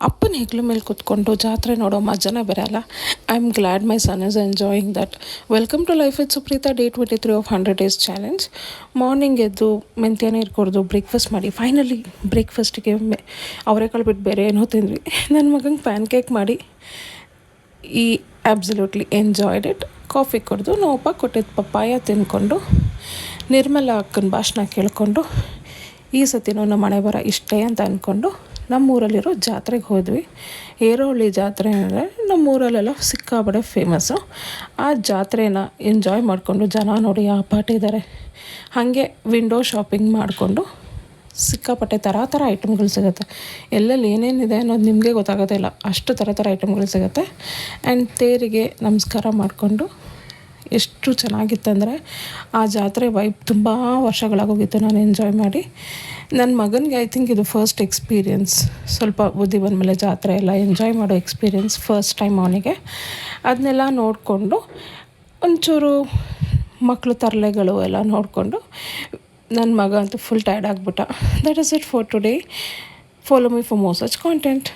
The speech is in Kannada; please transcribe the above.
ಅಪ್ಪನ ಹೆಗ್ಲ ಮೇಲೆ ಕೂತ್ಕೊಂಡು ಜಾತ್ರೆ ನೋಡೋ ಮಜಾನೇ ಬೇರೆ ಅಲ್ಲ. I am glad my son is enjoying that. Welcome to life with Supreetha, day 23 of 100 days challenge. Morning ಎದ್ದು ಮೆಂತ್ಯ ನೀರು ಕುಡಿದು ಬ್ರೇಕ್ಫಾಸ್ಟ್ ಮಾಡಿ, ಫೈನಲಿ ಬ್ರೇಕ್ಫಾಸ್ಟಿಗೆ ಅವರೆಕಾಳು ಬಿಟ್ಟು ಬೇರೆ ಏನೋ ತಿಂದ್ವಿ. ನನ್ನ ಮಗಂಗೆ ಪ್ಯಾನ್ ಕೇಕ್ ಮಾಡಿ ಈ ಆಬ್ಸಲ್ಯೂಟ್ಲಿ ಎಂಜಾಯ್ಡ್ ಇಟ್. ಕಾಫಿ ಕುಡಿದು ನೋವಪ್ಪ ಕೊಟ್ಟಿದ್ದು ಪಪ್ಪಾಯ ತಿಂದ್ಕೊಂಡು ನಿರ್ಮಲಾ ಅಕ್ಕನ ಭಾಷಣ ಕೇಳಿಕೊಂಡು ಈ ಸತಿನೂ ನಮ್ಮ ಮನೆ ಬರ ಇಷ್ಟೇ ಅಂತ ಅಂದ್ಕೊಂಡು ನಮ್ಮೂರಲ್ಲಿರೋ ಜಾತ್ರೆಗೆ ಹೋದ್ವಿ. ಏರೋಹಳ್ಳಿ ಜಾತ್ರೆ ಅಂದರೆ ನಮ್ಮೂರಲ್ಲೆಲ್ಲ ಸಿಕ್ಕಾಬಡೆ ಫೇಮಸ್ಸು. ಆ ಜಾತ್ರೆನ ಎಂಜಾಯ್ ಮಾಡಿಕೊಂಡು ಜನ ನೋಡಿ ಆ ಪಾಟಿದ್ದಾರೆ. ಹಾಗೆ ವಿಂಡೋ ಶಾಪಿಂಗ್ ಮಾಡಿಕೊಂಡು ಸಿಕ್ಕಾಪಟ್ಟೆ ಥರ ಥರ ಐಟಮ್ಗಳು ಸಿಗುತ್ತೆ. ಎಲ್ಲೆಲ್ಲಿ ಏನೇನಿದೆ ಅನ್ನೋದು ನಿಮಗೆ ಗೊತ್ತಾಗೋದೇ ಇಲ್ಲ, ಅಷ್ಟು ಥರ ಐಟಮ್ಗಳು ಸಿಗುತ್ತೆ. ಆ್ಯಂಡ್ ತೇರಿಗೆ ನಮಸ್ಕಾರ ಮಾಡಿಕೊಂಡು ಎಷ್ಟು ಚೆನ್ನಾಗಿತ್ತಂದರೆ ಆ ಜಾತ್ರೆ ವೈಬ್ ತುಂಬ ವರ್ಷಗಳಾಗೋಗಿತ್ತು ನಾನು ಎಂಜಾಯ್ ಮಾಡಿ. ನನ್ನ ಮಗನಿಗೆ ಐ ಥಿಂಕ್ ಇದು ಫಸ್ಟ್ ಎಕ್ಸ್ಪೀರಿಯನ್ಸ್, ಸ್ವಲ್ಪ ಬುದ್ಧಿ ಬಂದಮೇಲೆ ಜಾತ್ರೆ ಎಲ್ಲ ಎಂಜಾಯ್ ಮಾಡೋ ಎಕ್ಸ್ಪೀರಿಯನ್ಸ್ ಫಸ್ಟ್ ಟೈಮ್ ಅವನಿಗೆ. ಅದನ್ನೆಲ್ಲ ನೋಡಿಕೊಂಡು ಒಂಚೂರು ಮಕ್ಕಳು ತರಲೆಗಳು ಎಲ್ಲ ನೋಡಿಕೊಂಡು ನನ್ನ ಮಗ ಅಂತೂ ಫುಲ್ ಟೈರ್ಡ್ ಆಗಿಬಿಟ್ಟ. That is it for today. Follow me for more such content.